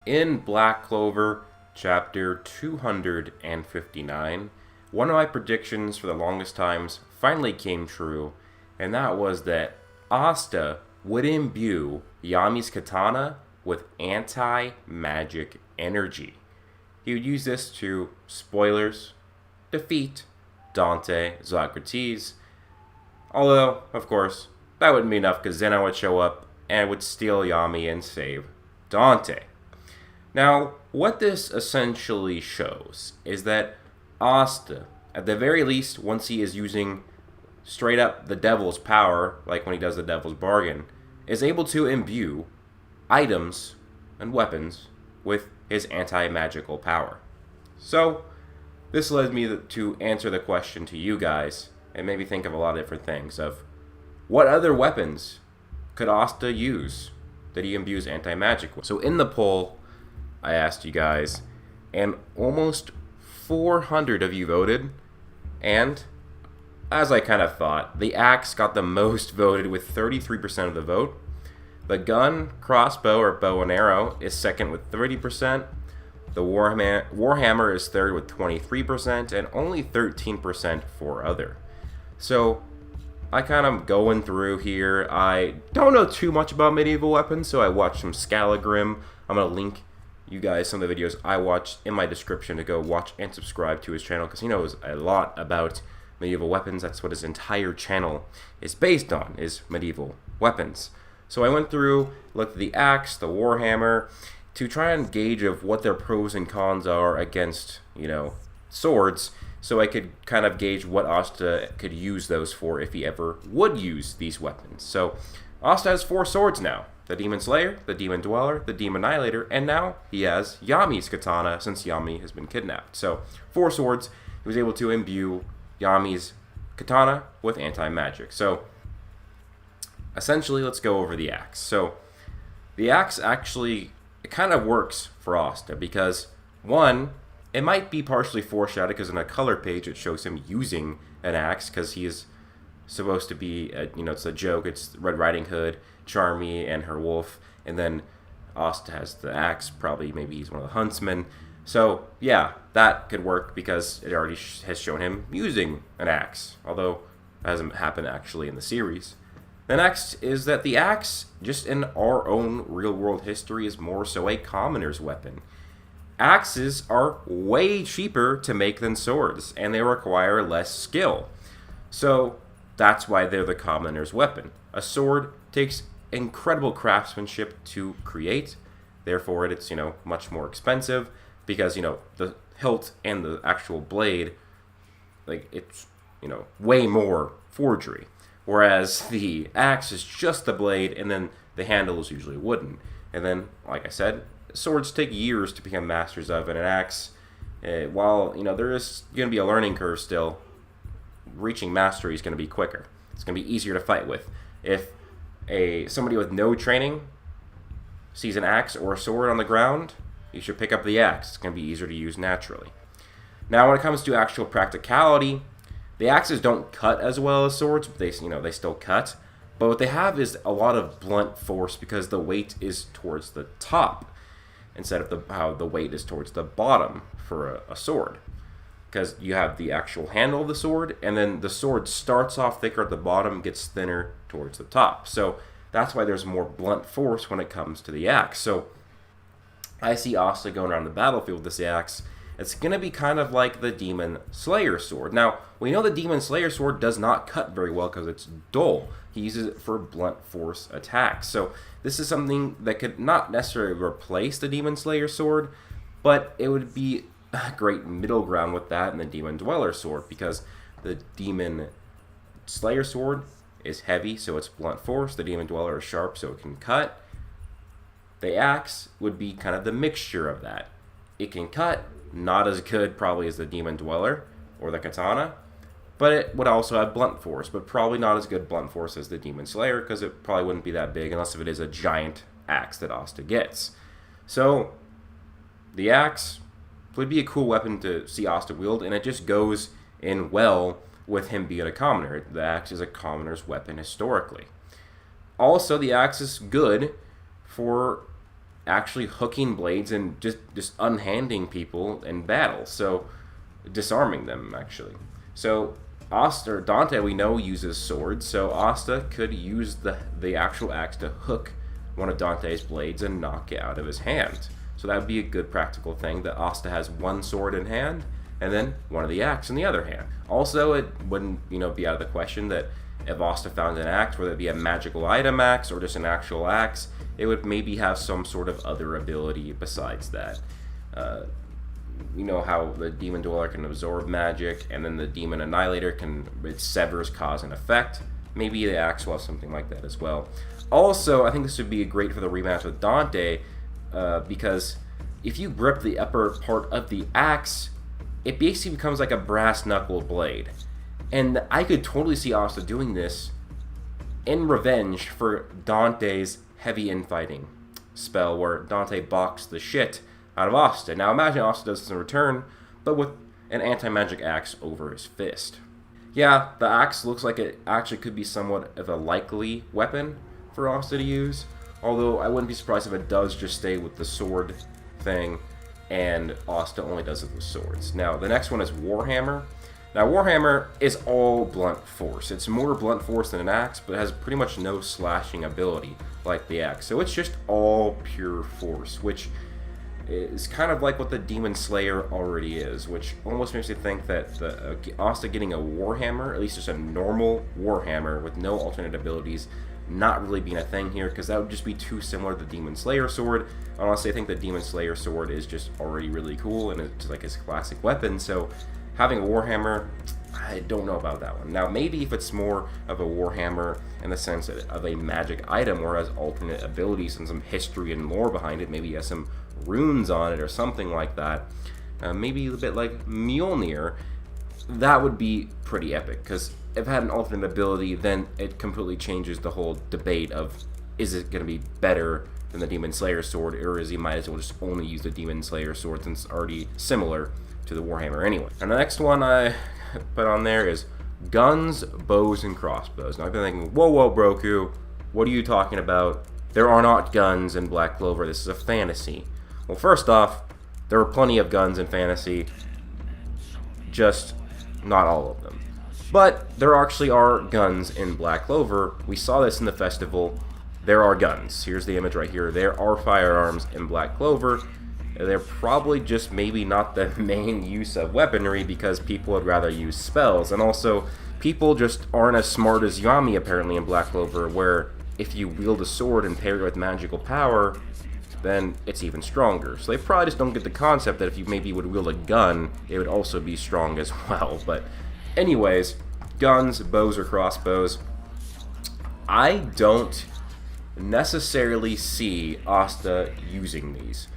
In Black Clover Chapter 259, one of my predictions for the longest times finally came true, and that was that Asta would imbue Yami's katana with anti-magic energy. He would use this to, spoilers, defeat Dante Socrates. Although, of course, that wouldn't be enough because Zeno would show up and would steal Yami and save Dante. Now, what this essentially shows is that Asta, at the very least, once he is using straight up the devil's power, like when he does the devil's bargain, is able to imbue items and weapons with his anti-magical power. So, this led me to answer the question to you guys, and maybe think of a lot of different things, of what other weapons could Asta use that he imbues anti-magic with? So in the poll, I asked you guys, and almost 400 of you voted, and as I kind of thought, the axe got the most voted with 33% of the vote. The gun, crossbow, or bow and arrow is second with 30%. The Warhammer is third with 23%, and only 13% for other. So, I kind of going through here. I don't know too much about medieval weapons, so I watched some Scalagrim. I'm going to link you guys some of the videos I watched in my description to go watch and subscribe to his channel, because he knows a lot about medieval weapons. That's what his entire channel is based on, is medieval weapons. So I went through, looked at the axe, the warhammer, to try and gauge of what their pros and cons are against, swords, so I could kind of gauge what Asta could use those for if he ever would use these weapons. So Asta has 4 swords now: the Demon Slayer, the Demon Dweller, the Demon Annihilator, and now he has Yami's katana since Yami has been kidnapped. So 4 swords. He was able to imbue Yami's katana with anti-magic. So essentially, let's go over the axe. So the axe actually, it kind of works for Asta because, one, it might be partially foreshadowed because in a color page it shows him using an axe because he is supposed to be, it's a joke. It's Red Riding Hood, Charmy, and her wolf, and then Asta has the axe. Probably, maybe he's one of the huntsmen. So yeah, that could work because it already has shown him using an axe, although it hasn't happened actually in the series. The next is that the axe, just in our own real-world history, is more so a commoner's weapon. Axes are way cheaper to make than swords, and they require less skill. So that's why they're the commoner's weapon. A sword takes incredible craftsmanship to create, therefore it's, much more expensive, because, the hilt and the actual blade, it's, way more forgery. Whereas the axe is just the blade, and then the handle is usually wooden. And then, like I said, swords take years to become masters of, and an axe, while, there is going to be a learning curve still, reaching mastery is going to be quicker. It's going to be easier to fight with. If somebody with no training sees an axe or a sword on the ground, you should pick up the axe. It's going to be easier to use naturally. Now, when it comes to actual practicality, the axes don't cut as well as swords, but they still cut. But what they have is a lot of blunt force because the weight is towards the top instead of how the weight is towards the bottom for a sword. Because you have the actual handle of the sword, and then the sword starts off thicker at the bottom, gets thinner towards the top. So that's why there's more blunt force when it comes to the axe. So I see Asta going around the battlefield with this axe. It's going to be kind of like the Demon Slayer sword. Now, we know the Demon Slayer sword does not cut very well because it's dull. He uses it for blunt force attacks. So this is something that could not necessarily replace the Demon Slayer sword, but it would be a great middle ground with that and the Demon Dweller sword, because the Demon Slayer sword is heavy, so it's blunt force. The Demon Dweller is sharp, so it can cut. The axe would be kind of the mixture of that. It can cut, not as good probably as the Demon Dweller or the Katana, but it would also have blunt force, but probably not as good blunt force as the Demon Slayer, because it probably wouldn't be that big unless if it is a giant axe that Asta gets. So the axe would be a cool weapon to see Asta wield, and it just goes in well with him being a commoner. The axe is a commoner's weapon historically. Also, the axe is good for actually hooking blades and just unhanding people in battle. So disarming them, actually. So Asta, or Dante, we know, uses swords, so Asta could use the actual axe to hook one of Dante's blades and knock it out of his hand. So that would be a good practical thing, that Asta has one sword in hand and then one of the axe in the other hand. Also, it wouldn't, be out of the question that if Asta found an axe, whether it be a magical item axe or just an actual axe, it would maybe have some sort of other ability besides that. You know how the Demon Dweller can absorb magic, and then the Demon Annihilator it severs cause and effect. Maybe the axe will have something like that as well. Also, I think this would be great for the rematch with Dante, because if you grip the upper part of the axe, it basically becomes like a brass-knuckled blade. And I could totally see Asta doing this in revenge for Dante's heavy infighting spell, where Dante boxed the shit out of Asta. Now imagine Asta does this in return, but with an anti-magic axe over his fist. Yeah, the axe looks like it actually could be somewhat of a likely weapon for Asta to use, although I wouldn't be surprised if it does just stay with the sword thing, and Asta only does it with swords. Now, the next one is Warhammer. Now, Warhammer is all blunt force. It's more blunt force than an axe, but it has pretty much no slashing ability like the axe. So it's just all pure force, which is kind of like what the Demon Slayer already is, which almost makes me think that Asta getting a Warhammer, at least just a normal Warhammer with no alternate abilities, not really being a thing here, because that would just be too similar to the Demon Slayer sword. Honestly, I think the Demon Slayer sword is just already really cool, and it's like his classic weapon, so having a Warhammer, I don't know about that one. Now, maybe if it's more of a Warhammer in the sense of a magic item, or has alternate abilities and some history and lore behind it, maybe it has some runes on it or something like that, maybe a bit like Mjolnir, that would be pretty epic, because if it had an alternate ability, then it completely changes the whole debate of, is it going to be better than the Demon Slayer sword, or is he might as well just only use the Demon Slayer sword since it's already similar to the Warhammer anyway. And the next one I put on there is guns, bows, and crossbows. Now I've been thinking, whoa, Broku, what are you talking about? There are not guns in Black Clover, this is a fantasy. Well, first off, there are plenty of guns in fantasy, just not all of them. But there actually are guns in Black Clover. We saw this in the festival. There are guns. Here's the image right here. There are firearms in Black Clover. They're probably just maybe not the main use of weaponry, because people would rather use spells. And also, people just aren't as smart as Yami apparently in Black Clover, where if you wield a sword and pair it with magical power, then it's even stronger. So they probably just don't get the concept that if you maybe would wield a gun, it would also be strong as well. But anyways, guns, bows, or crossbows, I don't necessarily see Asta using these.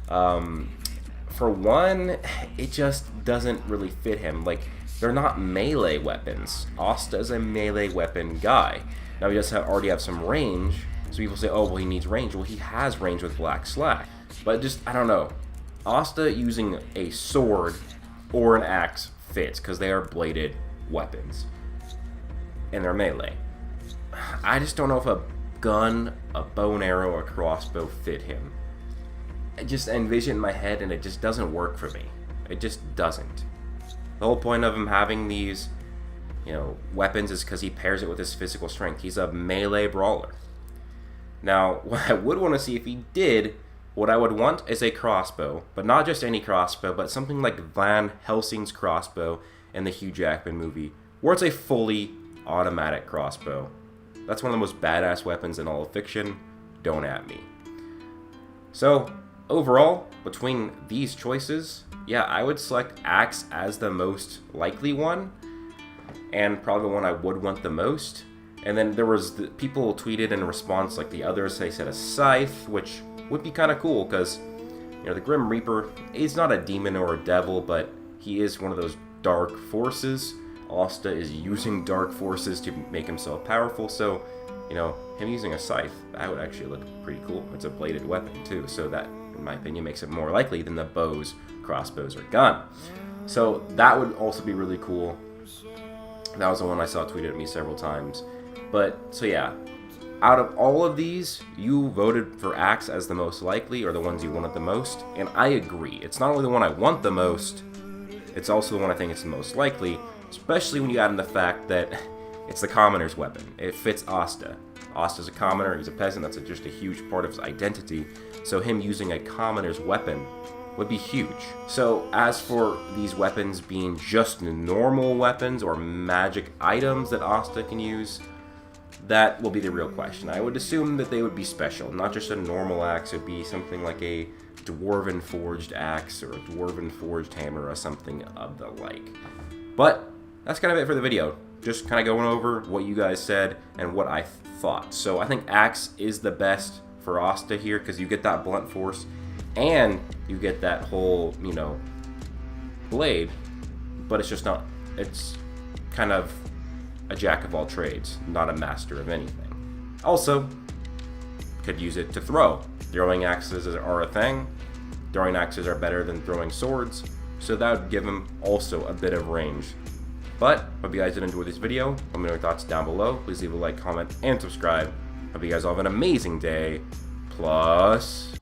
For one, it just doesn't really fit him. Like, they're not melee weapons. Asta is a melee weapon guy. Now, he does already have some range, so people say, oh, well, he needs range. Well, he has range with Black Slack. But just, I don't know. Asta using a sword or an axe fits, because they are bladed weapons. And they're melee. I just don't know if a gun, a bow and arrow, or a crossbow fit him. I just envision in my head, and it just doesn't work for me. It just doesn't. The whole point of him having these, weapons is because he pairs it with his physical strength. He's a melee brawler. Now, what I would want to see if he did, what I would want is a crossbow, but not just any crossbow, but something like Van Helsing's crossbow in the Hugh Jackman movie, where it's a fully automatic crossbow. That's one of the most badass weapons in all of fiction. Don't at me. So, overall, between these choices, yeah, I would select axe as the most likely one, and probably the one I would want the most. And then there was people tweeted in response, like the others, they said a scythe, which would be kind of cool, because the Grim Reaper is not a demon or a devil, but he is one of those dark forces. Asta is using dark forces to make himself powerful, so him using a scythe, that would actually look pretty cool. It's a bladed weapon too, so that, in my opinion, makes it more likely than the bows, crossbows, or gun. So that would also be really cool. That was the one I saw tweeted at me several times. But, so yeah, out of all of these, you voted for axe as the most likely, or the ones you wanted the most, and I agree. It's not only the one I want the most, it's also the one I think it's the most likely, especially when you add in the fact that it's the commoner's weapon. It fits Asta. Asta's a commoner, he's a peasant, that's just a huge part of his identity, so him using a commoner's weapon would be huge. So as for these weapons being just normal weapons or magic items that Asta can use, that will be the real question. I would assume that they would be special, not just a normal axe. It would be something like a dwarven forged axe or a dwarven forged hammer or something of the like. But that's kind of it for the video. Just kind of going over what you guys said and what I thought. So I think axe is the best for Asta here because you get that blunt force and you get that whole, you know, blade, but it's just not, it's kind of a jack of all trades, not a master of anything. Also, could use it to throw. Throwing axes are a thing. Throwing axes are better than throwing swords, so that would give him also a bit of range. But, hope you guys did enjoy this video. Let me know your thoughts down below. Please leave a like, comment, and subscribe. Hope you guys all have an amazing day. Plus...